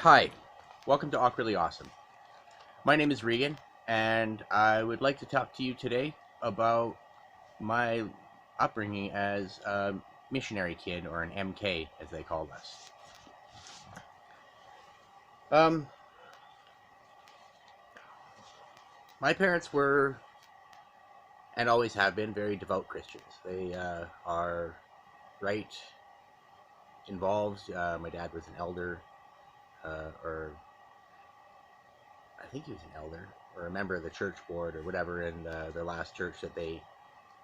Hi, welcome to Awkwardly Awesome. My name is Regan, and I would like to talk to you today about my upbringing as a missionary kid, or an MK as they called us. Um, my parents were, and always have been, very devout Christians. They are right involved. My dad was an elder, or I think he was an elder, or a member of the church board, or whatever, in the last church that they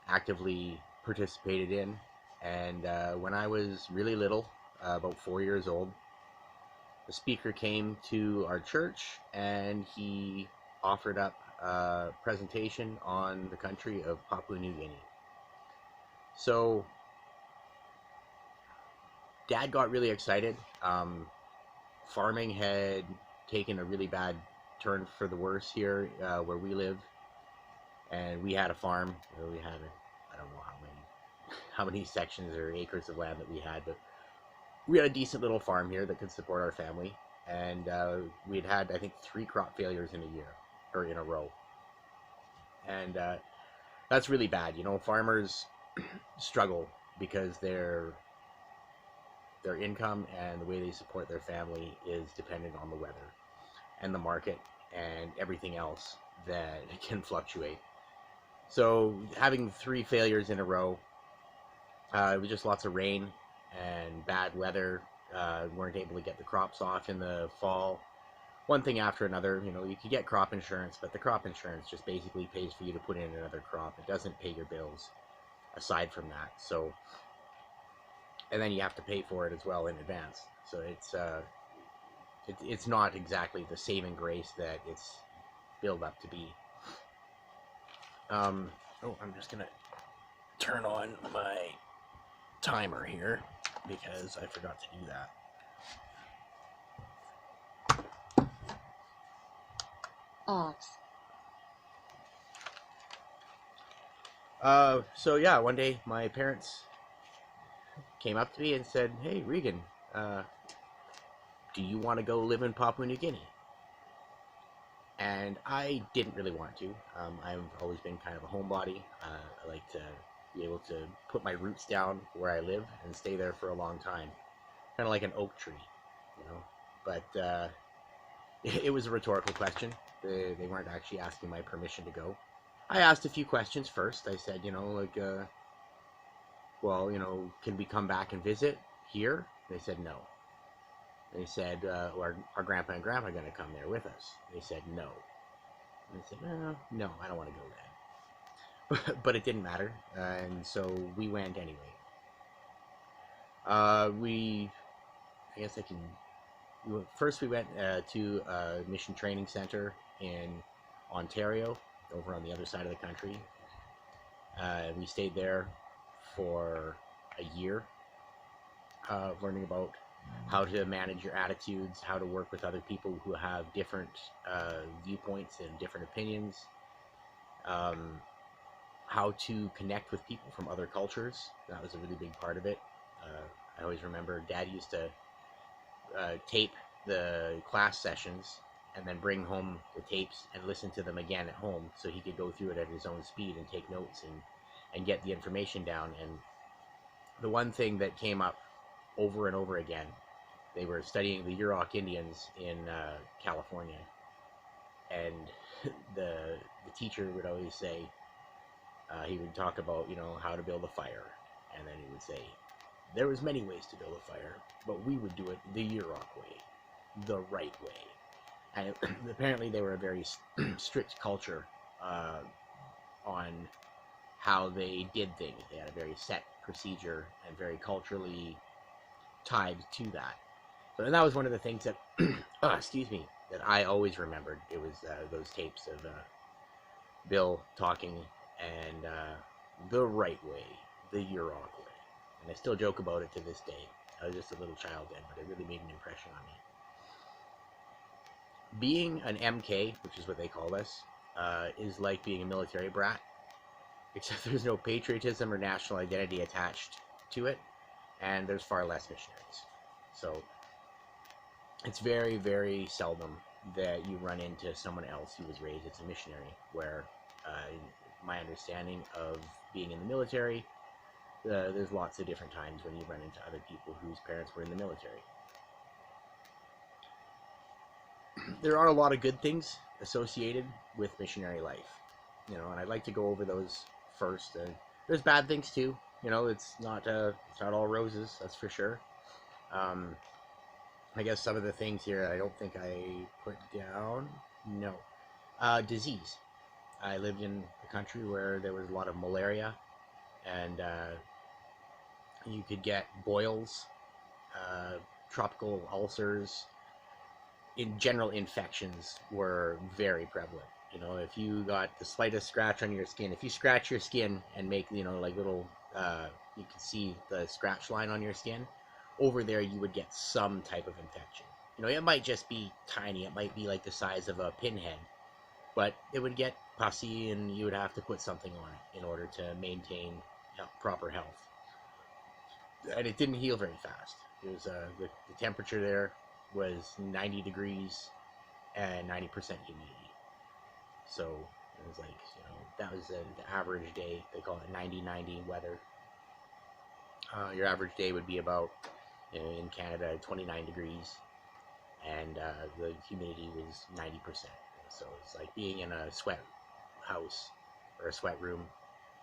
actively participated in. And when I was really little, about 4 years old, the speaker came to our church and he offered up a presentation on the country of Papua New Guinea. So Dad got really excited. Farming had taken a really bad turn for the worse here where we live, and we had a farm. We had I don't know how many sections or acres of land that we had, but we had a decent little farm here that could support our family. And we'd had, I think, 3 crop failures in a year, or in a row. And that's really bad. You know, farmers struggle because their income and the way they support their family is dependent on the weather and the market and everything else that can fluctuate. So having 3 failures in a row, it was just lots of rain and bad weather. Weren't able to get the crops off in the fall. One thing after another. You know, you could get crop insurance, but the crop insurance just basically pays for you to put in another crop. It doesn't pay your bills aside from that. So, and then you have to pay for it as well in advance. So it's not exactly the saving grace that it's built up to be. I'm just gonna turn on my timer here because I forgot to do that. Ox. So yeah, one day my parents came up to me and said, "Hey, Regan, do you want to go live in Papua New Guinea?" And I didn't really want to. I've always been kind of a homebody. I like to be able to put my roots down where I live and stay there for a long time, kind of like an oak tree, you know. But it was a rhetorical question. They weren't actually asking my permission to go. I asked a few questions first. I said, you know, like, well, you know, can we come back and visit here? They said no. They said, our grandpa and grandpa are going to come there with us. They said no. And I said, no, I don't want to go then. But it didn't matter, and so we went anyway. I guess I can. First, we went to a mission training center in Ontario, over on the other side of the country. We stayed there for a year, learning about how to manage your attitudes, how to work with other people who have different viewpoints and different opinions, how to connect with people from other cultures. That was a really big part of it. I always remember Dad used to tape the class sessions and then bring home the tapes and listen to them again at home so he could go through it at his own speed and take notes and get the information down. And the one thing that came up over and over again, they were studying the Yurok Indians in California, and the teacher would always say, he would talk about, you know, how to build a fire, and then he would say, there was many ways to build a fire, but we would do it the Yurok way, the right way. And apparently they were a very strict culture on how they did things. They had a very set procedure and very culturally tied to that. So that was one of the things that, excuse me, that I always remembered. It was those tapes of Bill talking and the right way, the Yurok way. And I still joke about it to this day. I was just a little child then, but it really made an impression on me. Being an MK, which is what they call us, is like being a military brat, except there's no patriotism or national identity attached to it, and there's far less missionaries. So it's very, very seldom that you run into someone else who was raised as a missionary, where my understanding of being in the military, there's lots of different times when you run into other people whose parents were in the military. There are a lot of good things associated with missionary life, you know, and I'd like to go over those first. There's bad things too, you know. It's not all roses, that's for sure. Um, I guess some of the things here I don't think I put down. No, disease. I lived in a country where there was a lot of malaria, and you could get boils, tropical ulcers. In general, infections were very prevalent. You know, if you got the slightest scratch on your skin, if you scratch your skin and make, you know, like little, you can see the scratch line on your skin, over there you would get some type of infection. You know, it might just be tiny. It might be like the size of a pinhead, but it would get pussy, and you would have to put something on it in order to maintain proper health. And it didn't heal very fast. It was the temperature there was 90 degrees and 90% humidity. So it was like, you know, that was the average day. They call it 90-90 weather. Your average day would be about, you know, in Canada, 29 degrees, and the humidity was 90%. So it's like being in a sweat house or a sweat room,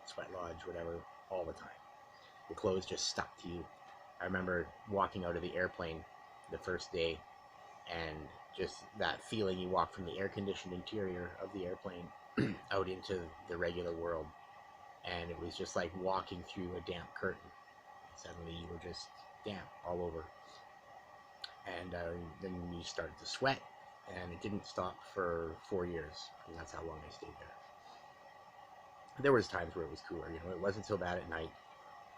sweat lodge, whatever, all the time. The clothes just stuck to you. I remember walking out of the airplane the first day, and just that feeling, you walk from the air-conditioned interior of the airplane out into the regular world, and it was just like walking through a damp curtain. Suddenly you were just damp all over, and then you started to sweat, and it didn't stop for 4 years, and that's how long I stayed there. There was times where it was cooler, you know. It wasn't so bad at night.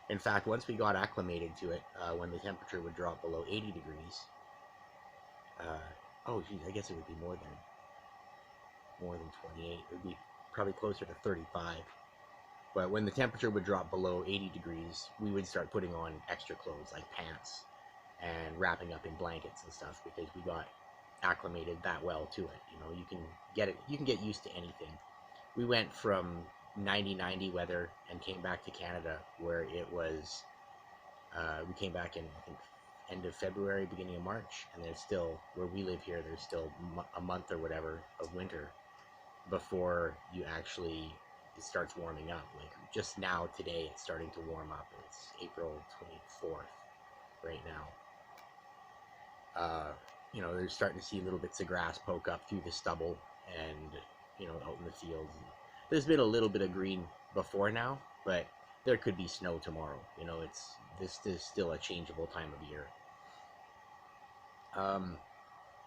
In fact, once we got acclimated to it, when the temperature would drop below 80 degrees, oh geez, I guess it would be more than 28. It would be probably closer to 35. But when the temperature would drop below 80 degrees, we would start putting on extra clothes like pants and wrapping up in blankets and stuff, because we got acclimated that well to it. You know, you can get used to anything. We went from 90-90 weather and came back to Canada, where it was, we came back in, I think, end of February, beginning of March, and there's still, where we live here, there's still a month or whatever of winter before you actually, it starts warming up. Like just now, today, it's starting to warm up. It's April 24th right now. You know, they're starting to see little bits of grass poke up through the stubble, and, you know, out in the fields. There's been a little bit of green before now, but there could be snow tomorrow. You know, this is still a changeable time of year.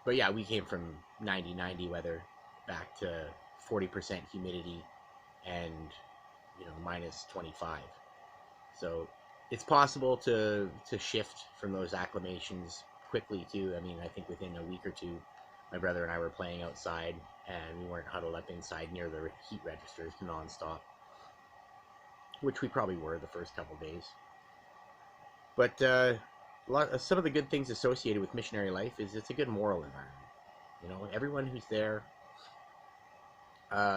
But yeah, we came from 90-90 weather back to 40% humidity and, you know, minus 25. So it's possible to shift from those acclimations quickly too. I mean, I think within a week or two, my brother and I were playing outside, and we weren't huddled up inside near the heat registers nonstop, which we probably were the first couple days. But some of the good things associated with missionary life is it's a good moral environment. You know, everyone who's there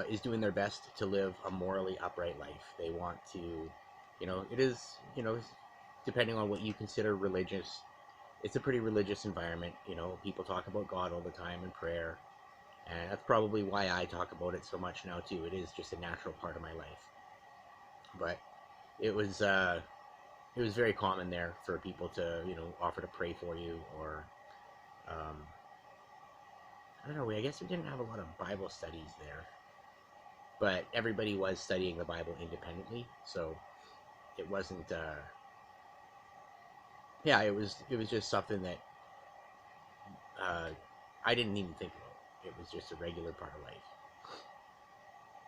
is doing their best to live a morally upright life. They want to, you know, it is, you know, depending on what you consider religious, it's a pretty religious environment. You know, people talk about God all the time and prayer, and that's probably why I talk about it so much now too. It is just a natural part of my life. But it was very common there for people to, you know, offer to pray for you, or I don't know. I guess we didn't have a lot of Bible studies there, but everybody was studying the Bible independently, so it wasn't. Yeah, it was just something that I didn't even think about. It was just a regular part of life.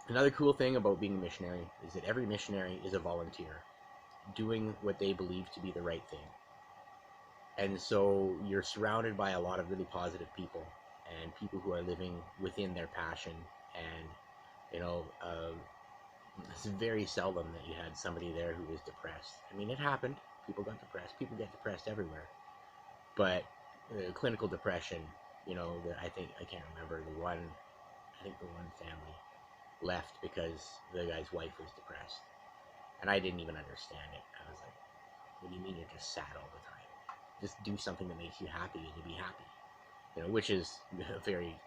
Another cool thing about being a missionary is that every missionary is a volunteer, doing what they believe to be the right thing. And so you're surrounded by a lot of really positive people, and people who are living within their passion. And, you know, it's very seldom that you had somebody there who was depressed. I mean, it happened. People got depressed. People get depressed everywhere. But clinical depression. I can't remember the one. I think the one family left because the guy's wife was depressed, and I didn't even understand it. I was like, "What do you mean you're just sad all the time? Just do something that makes you happy, and you'll be happy." Which is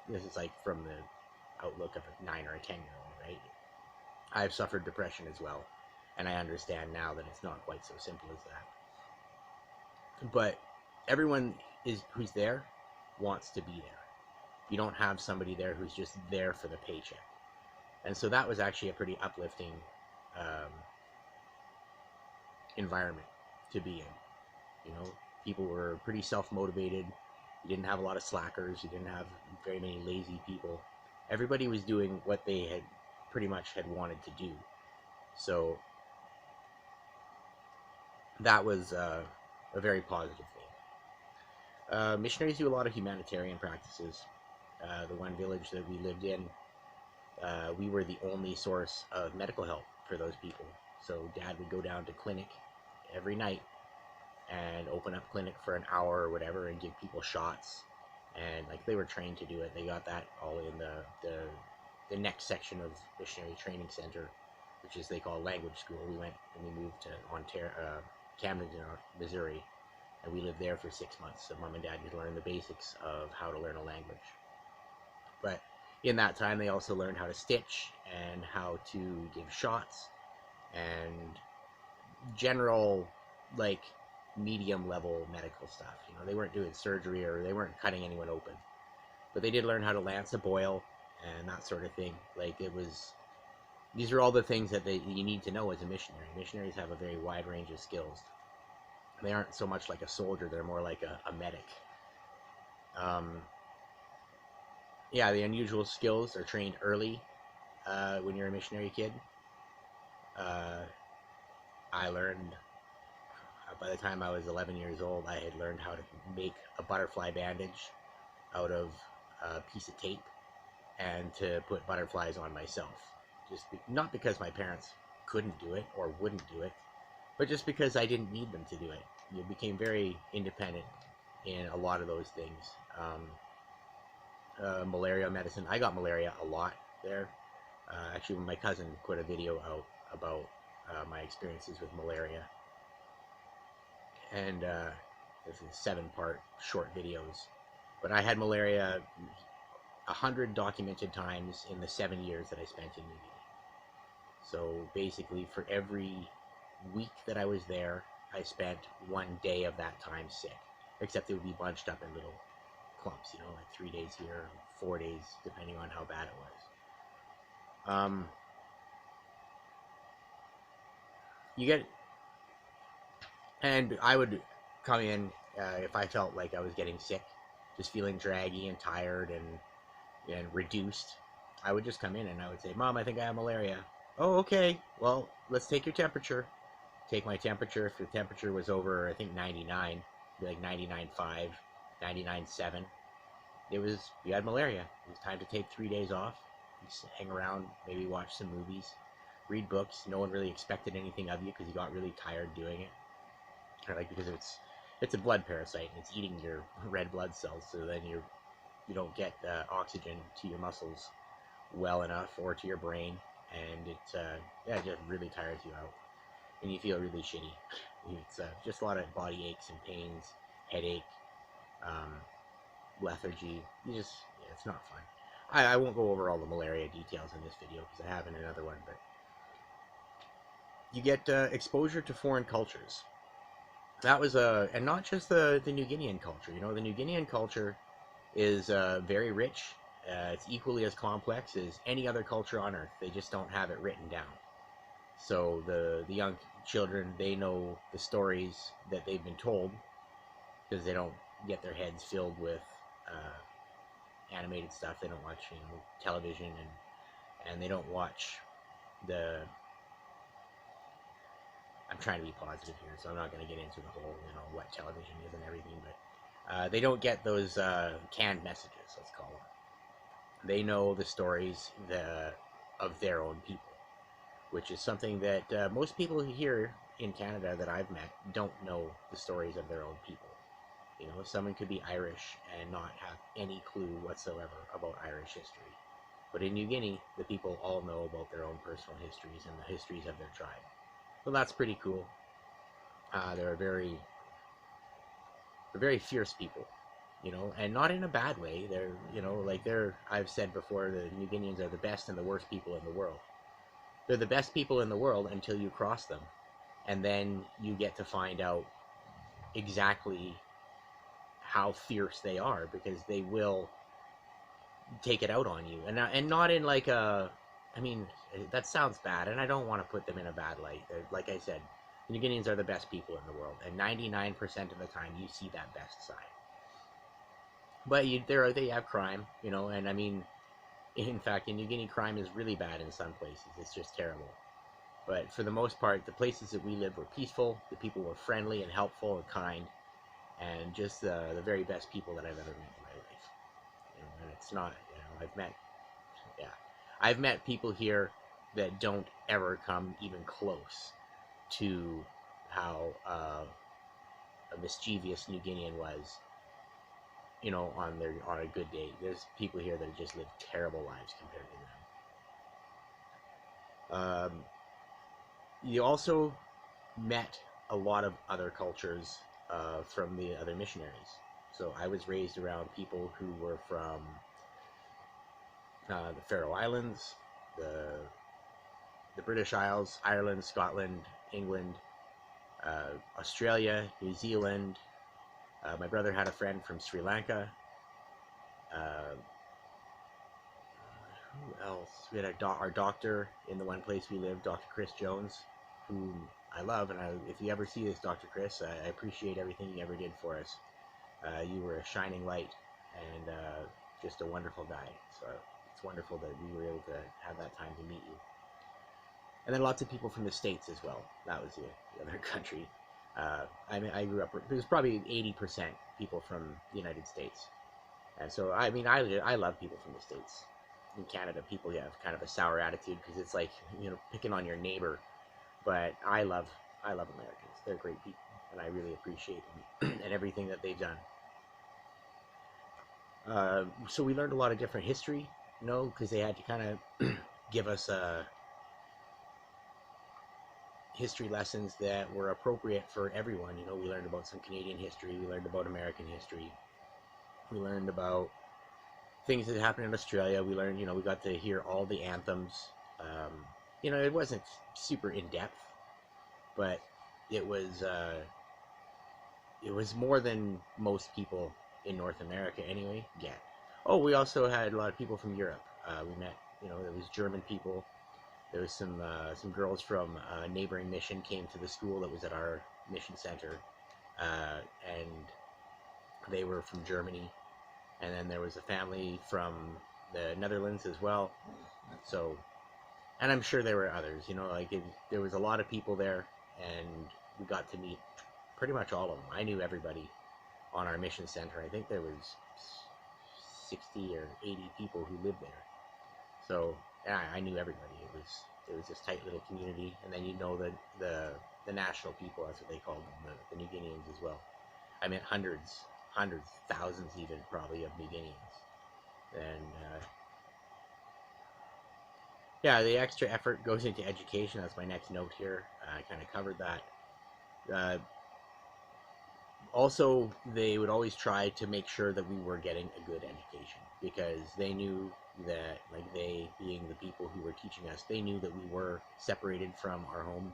this is like from the outlook of a 9 or a 10-year-old, right? I've suffered depression as well, and I understand now that it's not quite so simple as that. But everyone who's there wants to be there. You don't have somebody there who's just there for the paycheck. And so that was actually a pretty uplifting um, environment to be in. People were pretty self-motivated. You didn't have a lot of slackers. You didn't have very many lazy people. Everybody was doing what they had pretty much had wanted to do. So that was a very positive thing. Missionaries do a lot of humanitarian practices. The one village that we lived in, we were the only source of medical help for those people. So Dad would go down to clinic every night and open up clinic for an hour or whatever and give people shots. And like they were trained to do it. They got that all in the next section of Missionary Training Center, which is they call language school. We went and we moved to Camden, Missouri, and we lived there for 6 months. So Mom and Dad had to learn the basics of how to learn a language. But in that time, they also learned how to stitch and how to give shots and general, like, medium level medical stuff. They weren't doing surgery or they weren't cutting anyone open, but they did learn how to lance a boil and that sort of thing. These are all the things that you need to know as a missionary. Missionaries have a very wide range of skills. They aren't so much like a soldier, they're more like a medic. Yeah, the unusual skills are trained early when you're a missionary kid. I learned, by the time I was 11 years old, I had learned how to make a butterfly bandage out of a piece of tape and to put butterflies on myself. Not because my parents couldn't do it or wouldn't do it, but just because I didn't need them to do it. You became very independent in a lot of those things. Malaria medicine. I got malaria a lot there. Actually, when my cousin put a video out about my experiences with malaria, and this is 7-part short videos. But I had malaria 100 documented times in the 7 years that I spent in New Guinea. So basically, for every week that I was there, I spent 1 day of that time sick. Except it would be bunched up in little clumps, like 3 days here, 4 days, depending on how bad it was. And I would come in if I felt like I was getting sick, just feeling draggy and tired and reduced. I would just come in and I would say, "Mom, I think I have malaria." "Oh, okay. Well, let's take your temperature." Take my temperature. If the temperature was over, I think 99, it'd be like 99.5, 99.7. You had malaria. It was time to take 3 days off. Just hang around, maybe watch some movies, read books. No one really expected anything of you because you got really tired doing it. Because it's a blood parasite and it's eating your red blood cells, so then you don't get oxygen to your muscles well enough or to your brain, and it just really tires you out, and you feel really shitty. It's just a lot of body aches and pains, headache, lethargy. It's not fun. I won't go over all the malaria details in this video because I have in another one, but you get exposure to foreign cultures. That was and not just the New Guinean culture. The New Guinean culture is very rich. It's equally as complex as any other culture on earth. They just don't have it written down. So the young children, they know the stories that they've been told because they don't get their heads filled with animated stuff. They don't watch television, and they don't watch the. I'm trying to be positive here, so I'm not going to get into the whole, what television is and everything, but they don't get those canned messages, let's call them. They know the stories of their own people, which is something that most people here in Canada that I've met don't know the stories of their own people. You know, someone could be Irish and not have any clue whatsoever about Irish history. But in New Guinea, the people all know about their own personal histories and the histories of their tribe. So that's pretty cool. They're very fierce people, you know, and not in a bad way. They're, you know, like I've said before, the New Guineans are the best and the worst people in the world. They're the best people in the world until you cross them. And then you get to find out exactly how fierce they are, because they will take it out on you, and not in like a, I mean, that sounds bad, and I don't want to put them in a bad light. Like I said, the New Guineans are the best people in the world, and 99% of the time you see that best side. But they have crime, you know, and I mean, in fact, in New Guinea, crime is really bad in some places. It's just terrible. But for the most part, the places that we lived were peaceful. The people were friendly and helpful and kind, and just the very best people that I've ever met in my life. You know, and it's not, you know, yeah, I've met people here that don't ever come even close to how a mischievous New Guinean was, you know, on a good day. There's people here that just live terrible lives compared to them. You also met a lot of other cultures from the other missionaries. So I was raised around people who were from the Faroe Islands, the British Isles, Ireland, Scotland, England, Australia, New Zealand. My brother had a friend from Sri Lanka. Who else? We had our doctor in the one place we lived, Dr. Chris Jones, who I love. And if you ever see this, Dr. Chris, I appreciate everything you ever did for us. You were a shining light and just a wonderful guy. So it's wonderful that we were able to have that time to meet you. And then lots of people from the States as well. That was the other country. I mean, I grew up, there's probably 80% people from the United States. And so, I mean, I love people from the States. In Canada, people have kind of a sour attitude because it's like, you know, picking on your neighbor. But I love Americans. They're great people, and I really appreciate them and everything that they've done. So we learned a lot of different history, you know, because they had to kind of give us history lessons that were appropriate for everyone. You know, we learned about some Canadian history, we learned about American history, we learned about things that happened in Australia. We learned, you know, we got to hear all the anthems. You know, it wasn't super in depth, but it was more than most people in North America anyway get. Oh, we also had a lot of people from Europe. We met, you know, there was German people. There was some girls from a neighboring mission came to the school that was at our mission center, and they were from Germany. And then there was a family from the Netherlands as well. So, and I'm sure there were others, you know, like there was a lot of people there, and we got to meet pretty much all of them. I knew everybody on our mission center. I think there was 60 or 80 people who lived there. So yeah, I knew everybody. It was this tight little community, and then you know the national people, that's what they called them, the New Guineans as well. I met hundreds, thousands even probably of New Guineans, and yeah, the extra effort goes into education. That's my next note here. I kind of covered that. Also, they would always try to make sure that we were getting a good education, because they knew that, like, they being the people who were teaching us, they knew that we were separated from our home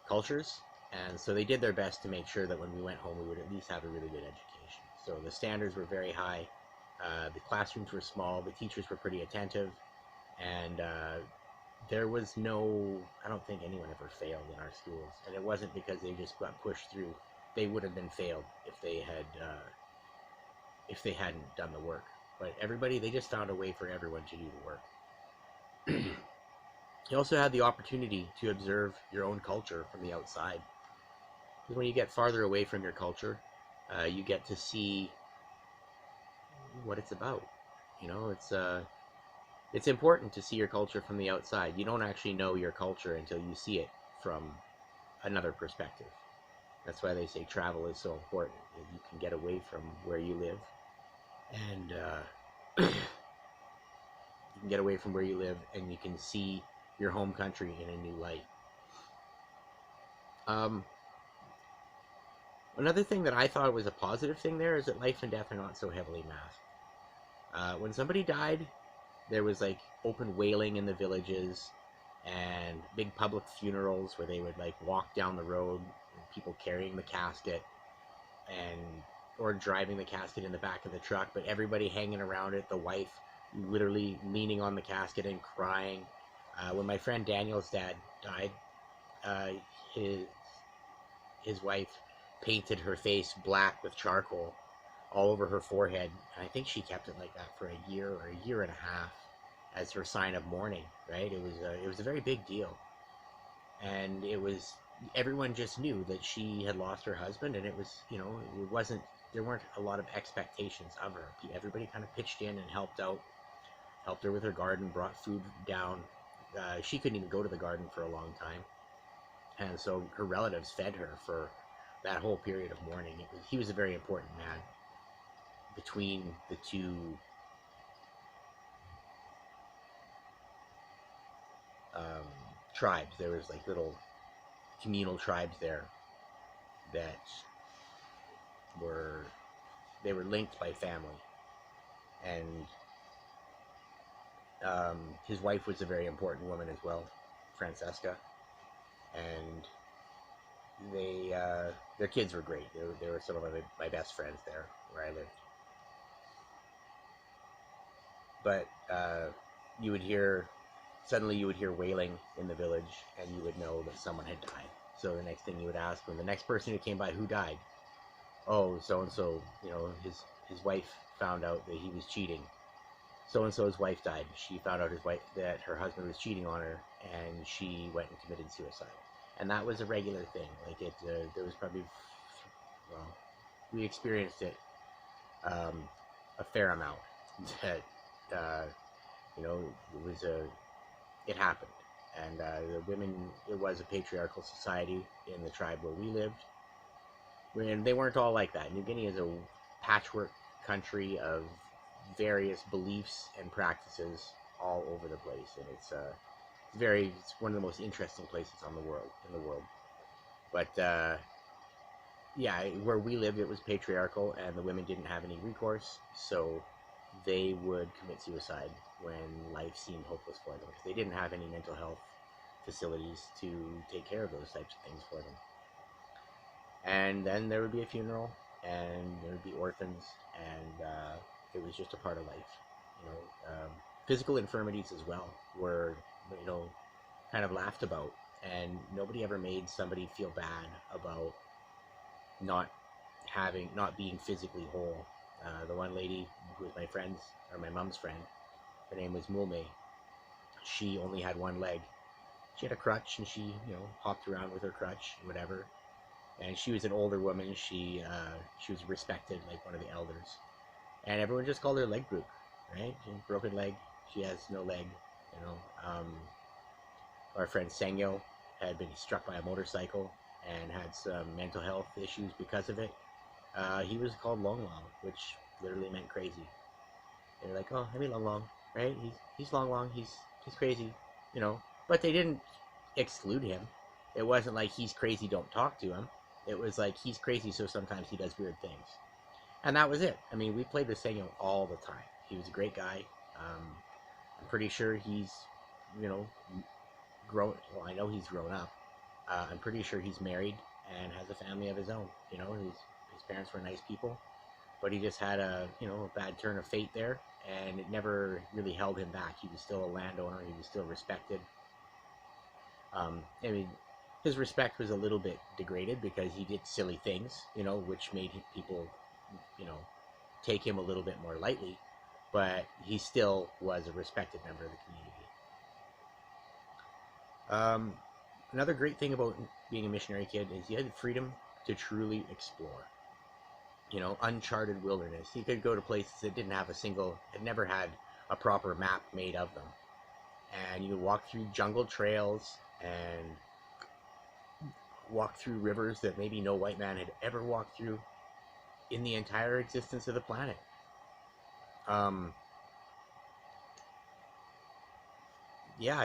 cultures, and so they did their best to make sure that when we went home we would at least have a really good education. So the standards were very high. The classrooms were small, the teachers were pretty attentive, and there was no, I don't think anyone ever failed in our schools, and it wasn't because they just got pushed through. They would have been failed if they hadn't done the work. But everybody, they just found a way for everyone to do the work. You also had the opportunity to observe your own culture from the outside. Because when you get farther away from your culture, you get to see what it's about. You know, it's important to see your culture from the outside. You don't actually know your culture until you see it from another perspective. That's why they say travel is so important. You can get away from where you live, and you can get away from where you live, and you can see your home country in a new light. Um, Another thing that I thought was a positive thing there is that life and death are not so heavily masked. When somebody died, there was like open wailing in the villages and big public funerals where they would like walk down the road, people carrying the casket and or driving the casket in the back of the truck, but everybody hanging around it, the wife literally leaning on the casket and crying. When my friend Daniel's dad died, uh, his his wife painted her face black with charcoal all over her forehead, and I think she kept it like that for a year or a year and a half as her sign of mourning. Right? It was a very big deal, and it was everyone just knew that she had lost her husband, and it was it wasn't there weren't a lot of expectations of her. Everybody kind of pitched in and helped out, helped her with her garden, brought food down. She couldn't even go to the garden for a long time, and so her relatives fed her for that whole period of mourning. He was a very important man between the two tribes. There was like little communal tribes there that were they were linked by family, and his wife was a very important woman as well, Francesca, and their kids were great. They were some of my best friends there where I lived. But you would hear suddenly you would hear wailing in the village, and you would know that someone had died. So the next thing you would ask, when the next person who came by, who died? Oh, so and so. His wife found out that he was cheating. So and so's wife died. She found out that her husband was cheating on her, and she went and committed suicide. And that was a regular thing. Like there was probably, well, we experienced it a fair amount. That it happened, and the women. It was a patriarchal society in the tribe where we lived, and they weren't all like that. New Guinea is a patchwork country of various beliefs and practices all over the place, and it's one of the most interesting places in the world. But yeah, where we lived, it was patriarchal, and the women didn't have any recourse, so they would commit suicide when life seemed hopeless for them, because they didn't have any mental health facilities to take care of those types of things for them. And then there would be a funeral, and there would be orphans, and it was just a part of life. Physical infirmities as well were, kind of laughed about, and nobody ever made somebody feel bad about not being physically whole. The one lady who was my mom's friend, her name was Mulme. She only had one leg. She had a crutch, and she, hopped around with her crutch and whatever. And she was an older woman. She was respected, like one of the elders, and everyone just called her leg brook, right? She had broken leg. She has no leg. Our friend Sengyo had been struck by a motorcycle and had some mental health issues because of it. He was called Long Long, which literally meant crazy. They were like, "Oh, I mean Long Long, right? He's Long Long. He's crazy, But they didn't exclude him. It wasn't like he's crazy, don't talk to him. It was like he's crazy, so sometimes he does weird things, and that was it. I mean, we played with Sengyo all the time. He was a great guy. I'm pretty sure he's, grown. Well, I know he's grown up. I'm pretty sure he's married and has a family of his own. His parents were nice people, but he just had a bad turn of fate there, and it never really held him back. He was still a landowner. He was still respected. I mean, his respect was a little bit degraded because he did silly things, which made people, take him a little bit more lightly, but he still was a respected member of the community. Another great thing about being a missionary kid is you had the freedom to truly explore, uncharted wilderness. You could go to places that had never had a proper map made of them. And you could walk through jungle trails and walked through rivers that maybe no white man had ever walked through in the entire existence of the planet. Um, yeah,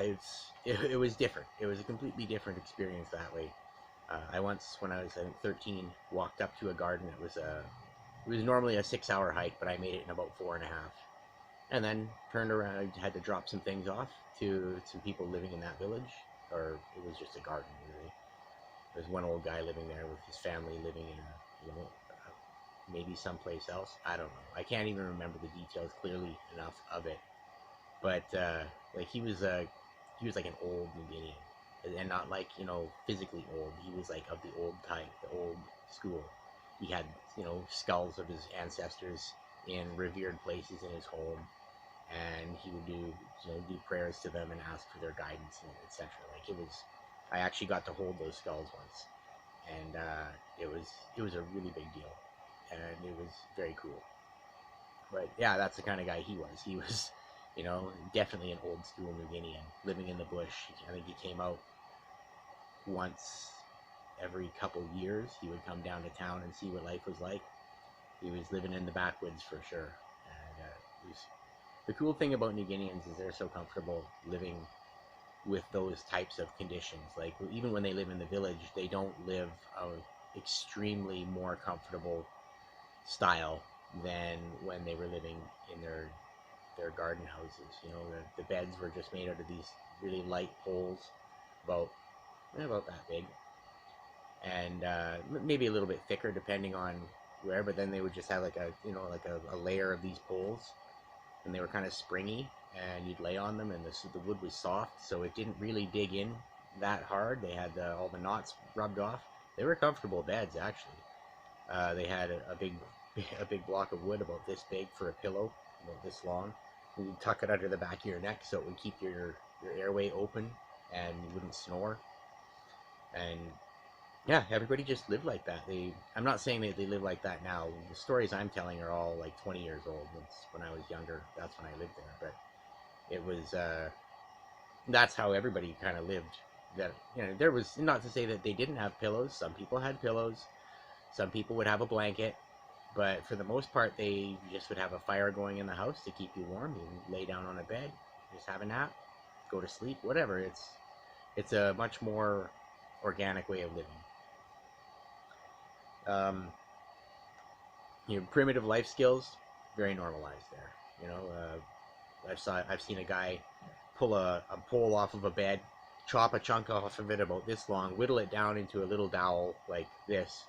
it was different. It was a completely different experience that way. I once, when I was, I think, 13, walked up to a garden. It was normally a 6-hour hike, but I made it in about 4.5. And then turned around. I had to drop some things off to some people living in that village, or it was just a garden, really. There's one old guy living there with his family living in maybe someplace else. I don't know. I can't even remember the details clearly enough of it. But like he was like an old New Guinean, and not like physically old. He was like of the old type, the old school. He had skulls of his ancestors in revered places in his home, and he would do prayers to them and ask for their guidance and etc. Like it was, I actually got to hold those skulls once, and it was a really big deal, and it was very cool. But yeah, that's the kind of guy he was. He was, definitely an old school New Guinean living in the bush. I think he came out once every couple years. He would come down to town and see what life was like. He was living in the backwoods for sure. And the cool thing about New Guineans is they're so comfortable living with those types of conditions. Like even when they live in the village, they don't live a extremely more comfortable style than when they were living in their garden houses. The beds were just made out of these really light poles, about that big, and maybe a little bit thicker depending on where. But then they would just have like a layer of these poles, and they were kind of springy, and you'd lay on them, and the wood was soft, so it didn't really dig in that hard. They had all the knots rubbed off. They were comfortable beds, actually. They had a big block of wood about this big for a pillow, about this long. And you'd tuck it under the back of your neck so it would keep your airway open and you wouldn't snore. And yeah, everybody just lived like that. I'm not saying that they live like that now. The stories I'm telling are all like 20 years old. It's when I was younger. That's when I lived there. But it was that's how everybody kind of lived. That there was, not to say that they didn't have pillows. Some people had pillows. Some people would have a blanket. But for the most part, they just would have a fire going in the house to keep you warm. You lay down on a bed, just have a nap, go to sleep, whatever. It's a much more organic way of living. Primitive life skills, very normalized there. I've seen a guy pull a pole off of a bed, chop a chunk off of it about this long, whittle it down into a little dowel like this,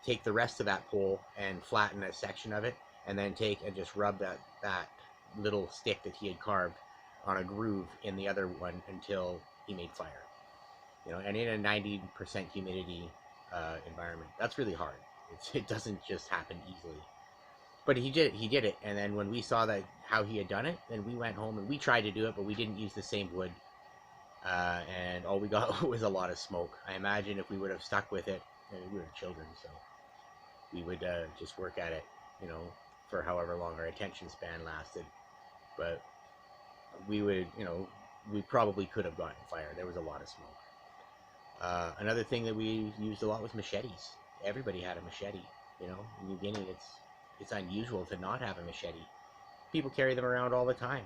take the rest of that pole and flatten a section of it, and then take and just rub that little stick that he had carved on a groove in the other one until he made fire. And in a 90% humidity environment, that's really hard. It doesn't just happen easily. But he did it, and then when we saw that how he had done it, then we went home and we tried to do it, but we didn't use the same wood, and all we got was a lot of smoke. I imagine if we would have stuck with it, we were children, so we would just work at it, for however long our attention span lasted. But we would, we probably could have gotten fire. There was a lot of smoke. Another thing that we used a lot was machetes. Everybody had a machete. In New Guinea, it's unusual to not have a machete. People carry them around all the time.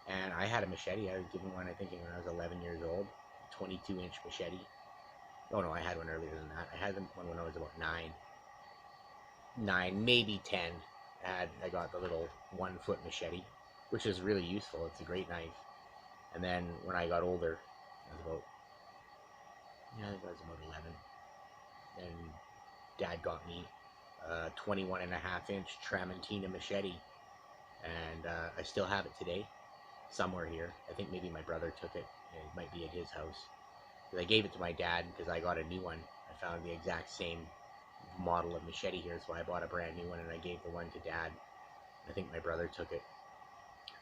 And I had a machete. I was given one, I think, when I was 11 years old. 22-inch machete. Oh no, I had one earlier than that. I had one when I was about 9, maybe 10. I got the little 1-foot machete, which is really useful. It's a great knife. And then when I got older, I think I was about 11. And Dad got me a 21.5-inch Tramontina machete, and I still have it today, somewhere here. I think maybe my brother took it. It might be at his house. But I gave it to my dad because I got a new one. I found the exact same model of machete here, so I bought a brand new one, and I gave the one to Dad. I think my brother took it,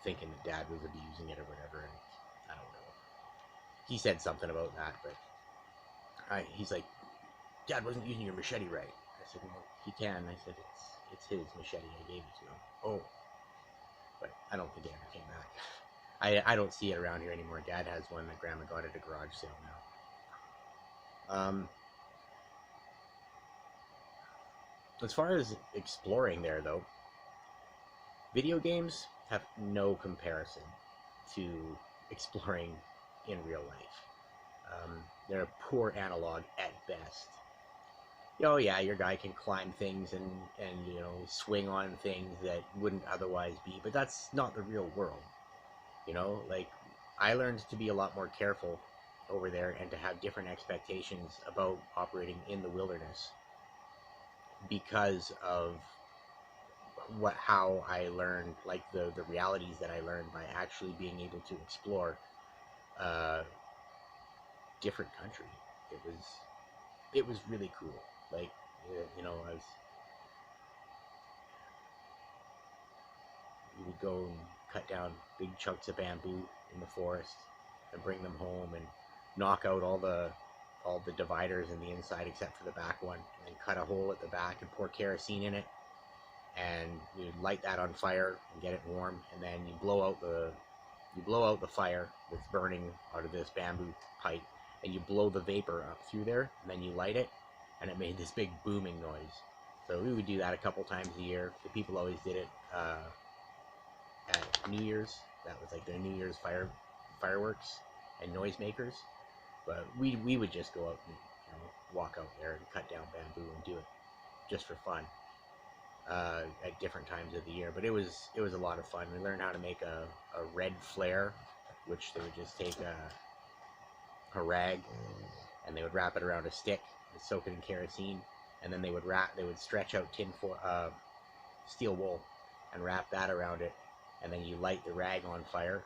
thinking that Dad was abusing it or whatever, and I don't know. He said something about that, but he's like, Dad wasn't using your machete right. I said, well, he can. I said, it's his machete. I gave it to him. Oh. But I don't think it ever came back. I don't see it around here anymore. Dad has one that Grandma got at a garage sale now. Um, as far as exploring there, though, video games have no comparison to exploring in real life. They're a poor analog at best. Oh yeah, your guy can climb things and swing on things that wouldn't otherwise be, but that's not the real world. Like I learned to be a lot more careful over there and to have different expectations about operating in the wilderness because of how I learned, like the realities that I learned by actually being able to explore uh, different country. It was really cool. Like I was we would go and cut down big chunks of bamboo in the forest and bring them home and knock out all the dividers in the inside except for the back one, and then cut a hole at the back and pour kerosene in it, and you light that on fire and get it warm, and then you blow out the fire that's burning out of this bamboo pipe, and you blow the vapor up through there, and then you light it, and it made this big booming noise. So we would do that a couple times a year. The people always did it at New Year's. That was like their New Year's fireworks and noisemakers. But we would just go out and walk out there and cut down bamboo and do it just for fun at different times of the year. But it was a lot of fun. We learned how to make a red flare, which they would just take a rag and they would wrap it around a stick and soak it in kerosene, and then they would stretch out steel wool and wrap that around it, and then you light the rag on fire,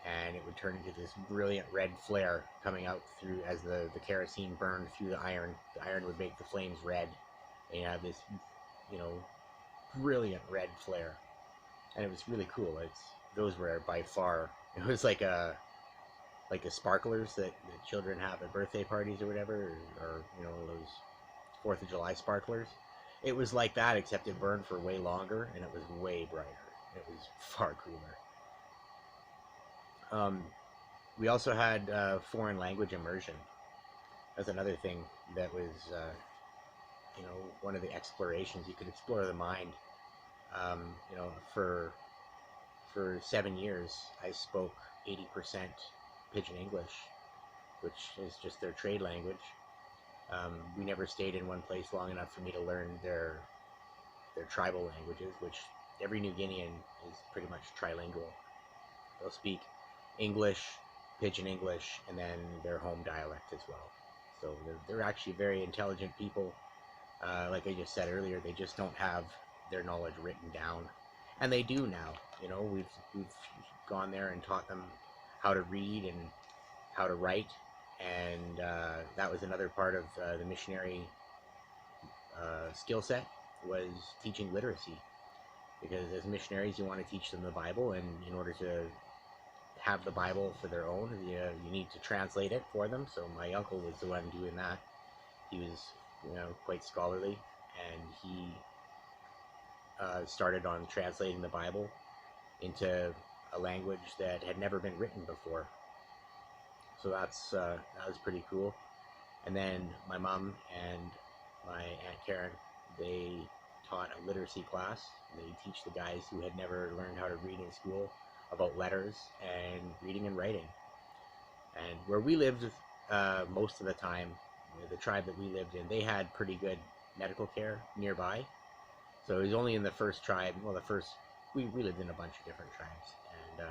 and it would turn into this brilliant red flare coming out through as the kerosene burned through the iron. The iron would make the flames red, and you have this, brilliant red flare, and it was really cool. Those were by far. It was like the sparklers that children have at birthday parties or whatever, or those Fourth of July sparklers. It was like that, except it burned for way longer, and it was way brighter. It was far cooler. We also had foreign language immersion. That's another thing that was, one of the explorations. You could explore the mind. For 7 years, I spoke 80% Pidgin English, which is just their trade language. We never stayed in one place long enough for me to learn their tribal languages, which every New Guinean is pretty much trilingual. They'll speak English, Pidgin English, and then their home dialect as well. So they're actually very intelligent people. Like I just said earlier, they just don't have their knowledge written down, and they do now. We've gone there and taught them how to read and how to write, and that was another part of the missionary skill set, was teaching literacy. Because as missionaries, you want to teach them the Bible, and in order to have the Bible for their own, you need to translate it for them. So my uncle was the one doing that. He was, quite scholarly, and he started on translating the Bible into a language that had never been written before. So that was pretty cool. And then my mom and my Aunt Karen, they taught a literacy class. They teach the guys who had never learned how to read in school about letters and reading and writing. And where we lived most of the time, the tribe that we lived in, they had pretty good medical care nearby. So it was only in the first tribe, we lived in a bunch of different tribes. And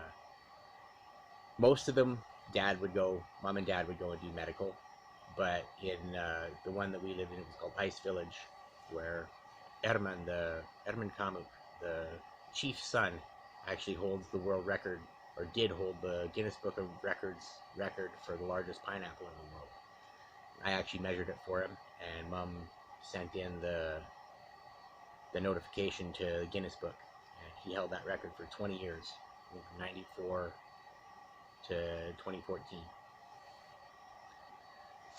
most of them, mom and dad would go and do medical. But in the one that we lived in, it was called Ice Village, where Erman Kamuk, the chief's son, actually holds the world record, or did hold the Guinness Book of Records record for the largest pineapple in the world. I actually measured it for him, and Mom sent in the notification to the Guinness Book, and he held that record for 20 years, from 94 to 2014.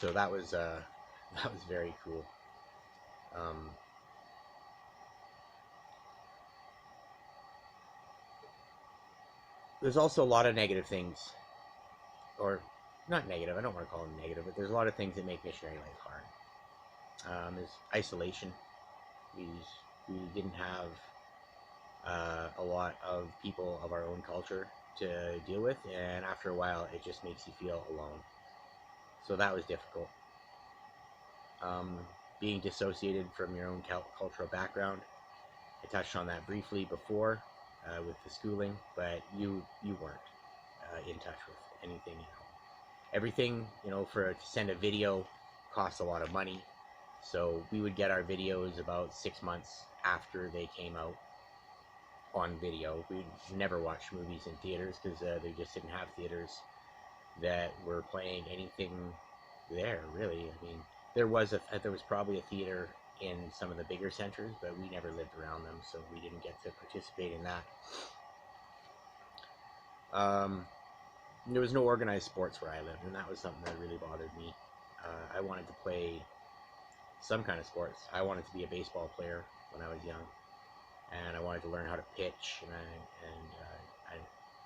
So that was very cool. There's also a lot of negative things, or not negative. I don't want to call them negative, but there's a lot of things that make missionary life hard. There's isolation. We we didn't have a lot of people of our own culture to deal with, and after a while, it just makes you feel alone. So that was difficult. Um, Being dissociated from your own cultural background. I touched on that briefly before with the schooling, but you weren't in touch with anything at home. Everything, for to send a video costs a lot of money. So we would get our videos about 6 months after they came out on video. We never watched movies in theaters because they just didn't have theaters that were playing anything there, really. I mean, there was probably a theater in some of the bigger centers, but we never lived around them, so we didn't get to participate in that. There was no organized sports where I lived, and that was something that really bothered me. I wanted to play some kind of sports. I wanted to be a baseball player when I was young, and I wanted to learn how to pitch.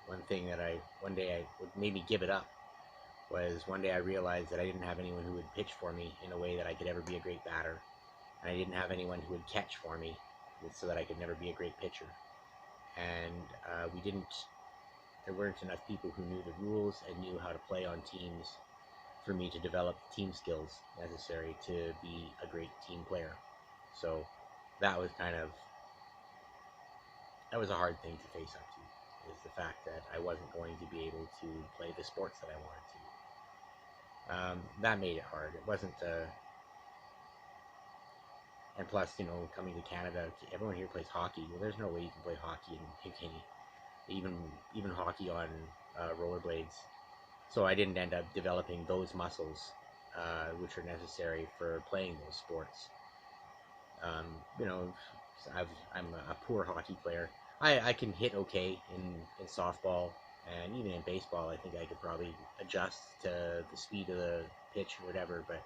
One thing that one day made me give it up was one day I realized that I didn't have anyone who would pitch for me in a way that I could ever be a great batter, and I didn't have anyone who would catch for me so that I could never be a great pitcher. And there weren't enough people who knew the rules and knew how to play on teams for me to develop the team skills necessary to be a great team player. So that was a hard thing to face up to, is the fact that I wasn't going to be able to play the sports that I wanted to. That made it hard. It wasn't, and plus, coming to Canada, everyone here plays hockey. Well, there's no way you can play hockey in Canada, even hockey on rollerblades. So I didn't end up developing those muscles, which are necessary for playing those sports. I'm a poor hockey player. I can hit okay in softball, and even in baseball, I think I could probably adjust to the speed of the pitch or whatever. But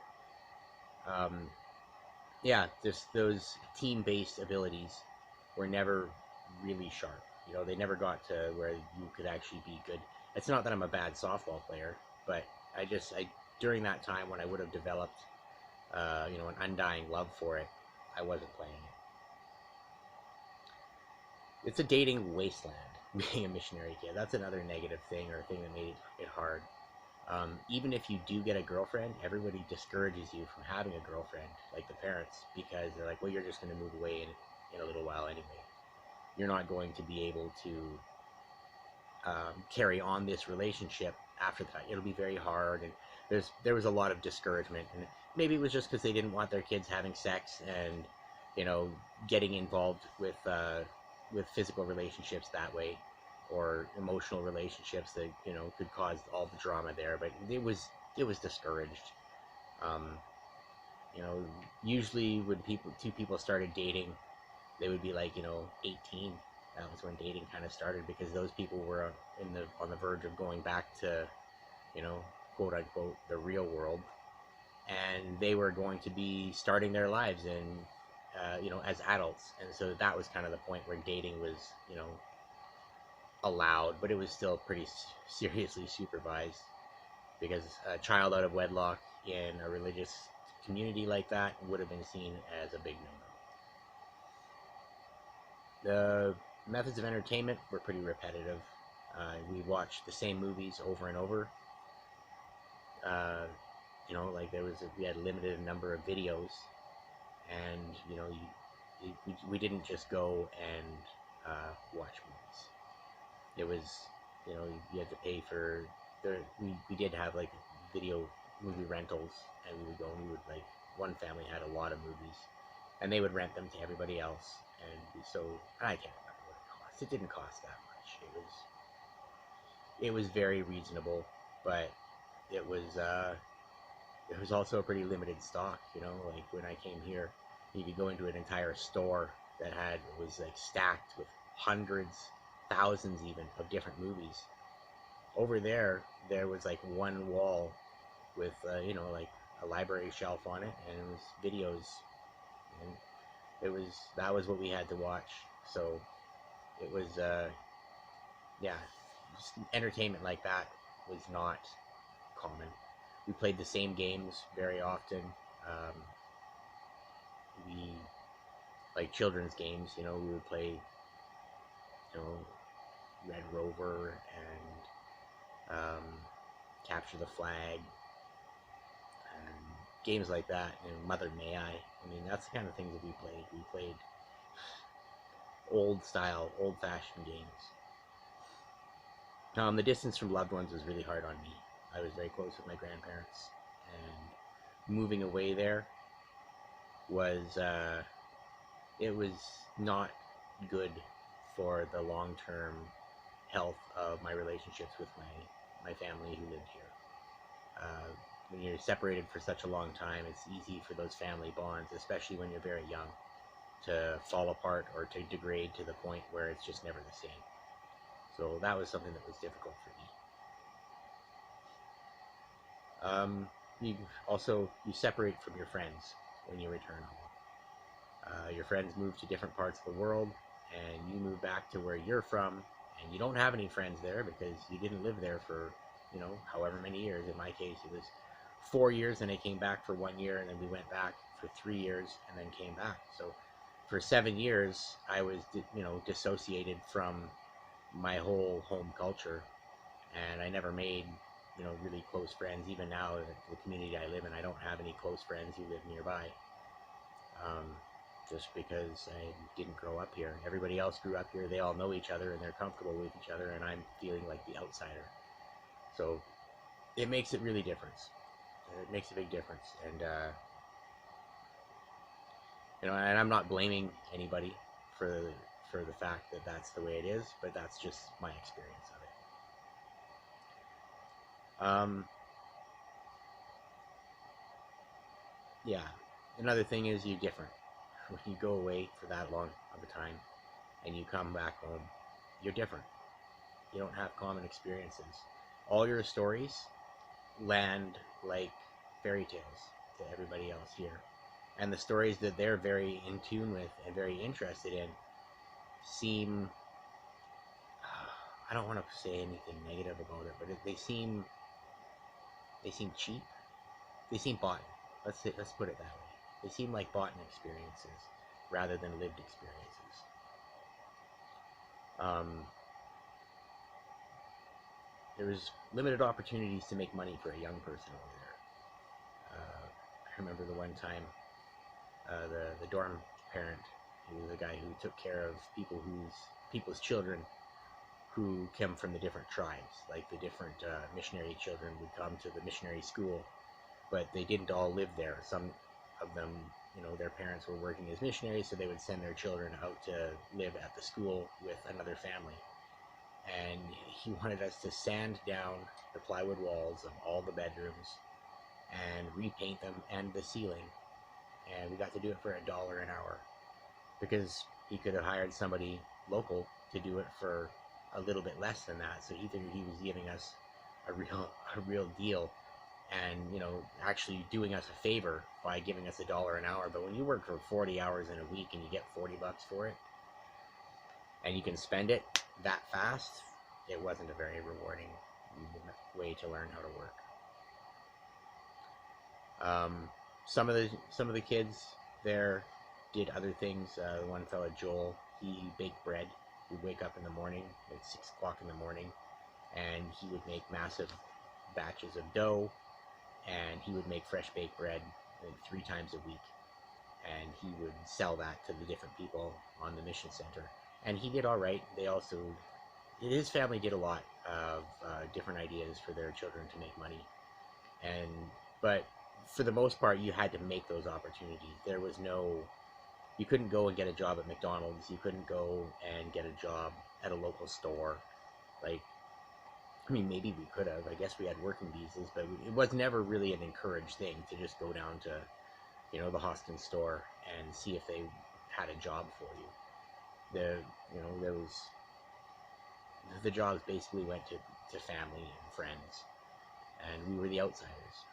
yeah, just those team-based abilities were never really sharp. They never got to where you could actually be good. It's not that I'm a bad softball player, but I during that time when I would have developed, an undying love for it, I wasn't playing it. It's a dating wasteland, being a missionary kid. That's another negative thing, or a thing that made it hard. Even if you do get a girlfriend, everybody discourages you from having a girlfriend, like the parents, because they're like, well, you're just going to move away in a little while anyway. You're not going to be able to carry on this relationship after that. It'll be very hard, and there was a lot of discouragement, and maybe it was just because they didn't want their kids having sex and getting involved with physical relationships that way, or emotional relationships that could cause all the drama there. But it was discouraged. Usually when two people started dating, they would be like 18. That was when dating kind of started, because those people were on the verge of going back to quote unquote the real world, and they were going to be starting their lives in as adults. And so that was kind of the point where dating was allowed, but it was still pretty seriously supervised, because a child out of wedlock in a religious community like that would have been seen as a big no-no. The methods of entertainment were pretty repetitive. We watched the same movies over and over. Like we had a limited number of videos, and we didn't just go and watch movies. It was you had to pay for we did have like movie rentals, and we would go, and like one family had a lot of movies, and they would rent them to everybody else. And so I can't remember what it cost. It didn't cost that much. It was very reasonable, but it was also a pretty limited stock. Like when I came here, you could go into an entire store that was like stacked with hundreds, thousands even, of different movies. Over there was like one wall with like a library shelf on it, and it was videos, and that was what we had to watch. So it was just entertainment like that was not common. We played the same games very often. We like children's games. You know, we would play, you know, Red Rover and Capture the Flag and games like that. And Mother May I mean, that's the kind of things that we played. We played old style, old-fashioned games. The distance from loved ones was really hard on me. I was very close with my grandparents, and moving away there was it was not good for the long-term health of my relationships with my family who lived here. When you're separated for such a long time, it's easy for those family bonds, especially when you're very young, to fall apart or to degrade to the point where it's just never the same. So that was something that was difficult for me. You separate from your friends when you return home. Your friends move to different parts of the world, and you move back to where you're from, and you don't have any friends there because you didn't live there for, you know, however many years. In my case, it was 4 years, and I came back for 1 year, and then we went back for 3 years, and then came back. So for 7 years, I was, you know, dissociated from my whole home culture, and I never made, you know, really close friends. Even now, the community I live in, I don't have any close friends who live nearby. Just because I didn't grow up here. Everybody else grew up here. They all know each other and they're comfortable with each other, and I'm feeling like the outsider. So it makes it really different. It makes a big difference. And you know, and I'm not blaming anybody for the fact that that's the way it is, but that's just my experience of it. Yeah. Another thing is you're different. When you go away for that long of a time and you come back home, you're different. You don't have common experiences. All your stories land like fairy tales to everybody else here. And the stories that they're very in tune with and very interested in seem, I don't want to say anything negative about it, but they seem cheap. They seem bought. Let's put it that way. They seem like bought experiences rather than lived experiences. There was limited opportunities to make money for a young person over there. I remember the one time the dorm parent, he was a guy who took care of people's children who came from the different tribes. Like the different missionary children would come to the missionary school, but they didn't all live there. Some of them, you know, their parents were working as missionaries, so they would send their children out to live at the school with another family. And he wanted us to sand down the plywood walls of all the bedrooms and repaint them and the ceiling. And we got to do it for $1 an hour, because he could have hired somebody local to do it for a little bit less than that. So he figured he was giving us a real deal, and, you know, actually doing us a favor by giving us $1 an hour. But when you work for 40 hours in a week and you get $40 for it, and you can spend it that fast, it wasn't a very rewarding way to learn how to work. Some of the kids there did other things. One fellow, Joel, he baked bread. We'd wake up in the morning at 6 o'clock in the morning, and he would make massive batches of dough, and he would make fresh baked bread 3 times a week, and he would sell that to the different people on the mission center. And he did all right. His family did a lot of different ideas for their children to make money, but for the most part, you had to make those opportunities. There was you couldn't go and get a job at McDonald's. You couldn't go and get a job at a local store. Like, I mean, maybe we could have. I guess we had working visas, but it was never really an encouraged thing to just go down to, you know, the Hoskins store and see if they had a job for you. The jobs basically went to family and friends, and we were the outsiders.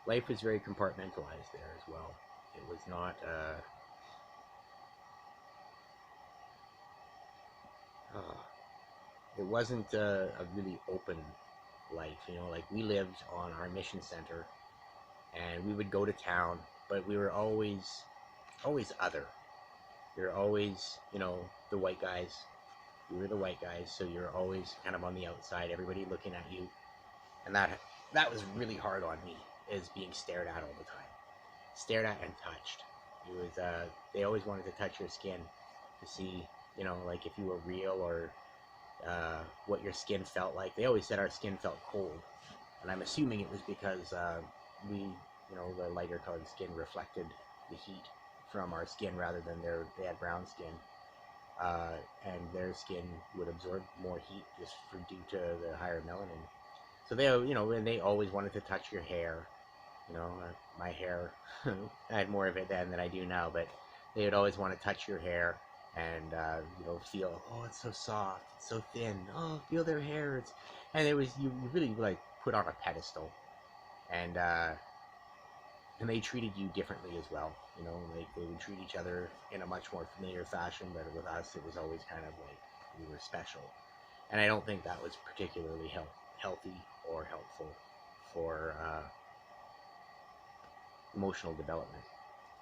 Life was very compartmentalized there as well. It was not it wasn't a really open life. You know, like we lived on our mission center, and we would go to town, but we were always other. You're always, you know, the white guys. We were the white guys, so you're always kind of on the outside. Everybody looking at you, and that was really hard on me, is being stared at all the time, stared at and touched. It was they always wanted to touch your skin to see, you know, like if you were real or what your skin felt like. They always said our skin felt cold, and I'm assuming it was because we, you know, the lighter colored skin reflected the heat from our skin rather than they had brown skin, and their skin would absorb more heat just due to the higher melanin. So they, you know, and they always wanted to touch your hair. You know, my hair, I had more of it then than I do now, but they would always want to touch your hair and, you know, feel, oh, it's so soft, it's so thin, oh, feel their hair. And it was, you really like put on a pedestal, and they treated you differently as well. You know, like they would treat each other in a much more familiar fashion, but with us, it was always kind of like we were special. And I don't think that was particularly healthy or helpful for emotional development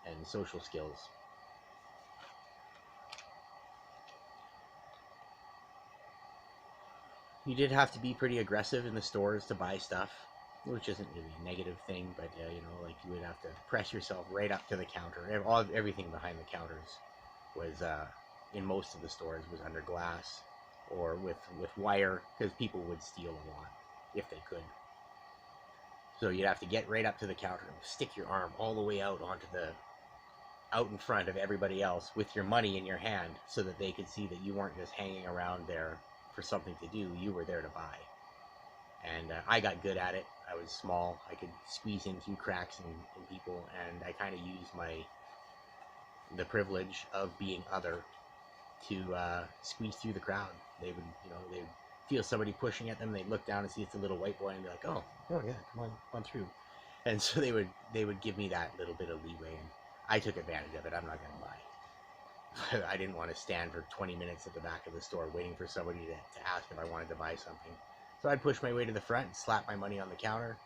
and social skills. You did have to be pretty aggressive in the stores to buy stuff, which isn't really a negative thing, but you know, like you would have to press yourself right up to the counter. Everything behind the counters was, in most of the stores, was under glass or with wire, because people would steal a lot if they could. So you'd have to get right up to the counter and stick your arm all the way out in front of everybody else with your money in your hand, so that they could see that you weren't just hanging around there for something to do. You were there to buy. And I got good at it. I was small. I could squeeze in through cracks in people, and I kind of used the privilege of being other to squeeze through the crowd. They would, you know, they'd feel somebody pushing at them. They'd look down and see it's a little white boy and be like, oh yeah, come on through. And so they would give me that little bit of leeway, and I took advantage of it. I'm not gonna lie. I didn't want to stand for 20 minutes at the back of the store waiting for somebody to ask if I wanted to buy something. So I'd push my way to the front and slap my money on the counter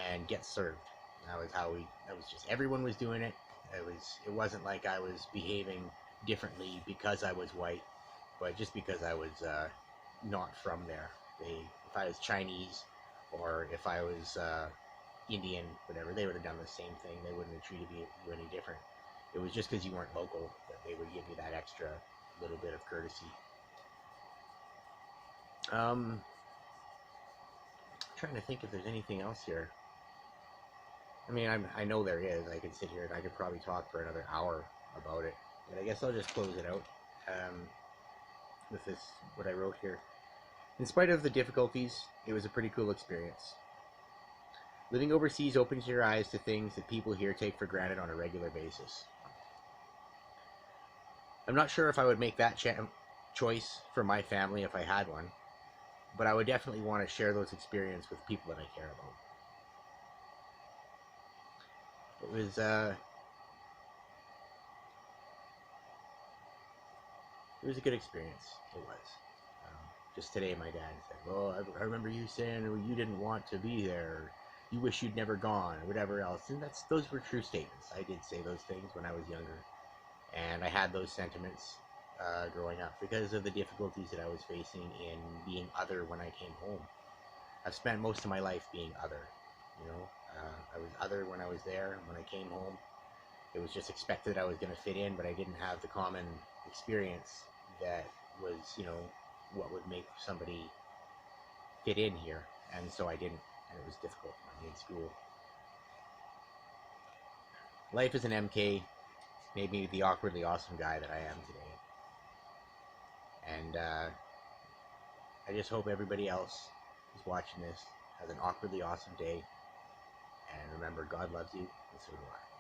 and get served. That was just, everyone was doing it. It wasn't like I was behaving differently because I was white, but just because I was not from there. If I was Chinese or if I was Indian, whatever, they would have done the same thing. They wouldn't have treated you any different. It was just because you weren't local that they would give you that extra little bit of courtesy. Trying to think if there's anything else here. I mean, I know there is. I could sit here and I could probably talk for another hour about it, but I guess I'll just close it out with this, what I wrote here. In spite of the difficulties, it was a pretty cool experience. Living overseas opens your eyes to things that people here take for granted on a regular basis. I'm not sure if I would make that choice for my family if I had one, but I would definitely want to share those experiences with people that I care about. It was a good experience. It was. Just today, my dad said, "Well, I remember you saying you didn't want to be there. You wish you'd never gone, or whatever else." And those were true statements. I did say those things when I was younger, and I had those sentiments growing up because of the difficulties that I was facing in being other when I came home. I've spent most of my life being other. You know, I was other when I was there. When I came home, it was just expected I was going to fit in, but I didn't have the common experience that was, you know, what would make somebody fit in here. And so I didn't, and it was difficult for me in school. Life as an MK made me the awkwardly awesome guy that I am today. And I just hope everybody else who's watching this has an awkwardly awesome day. And remember, God loves you, and so do I.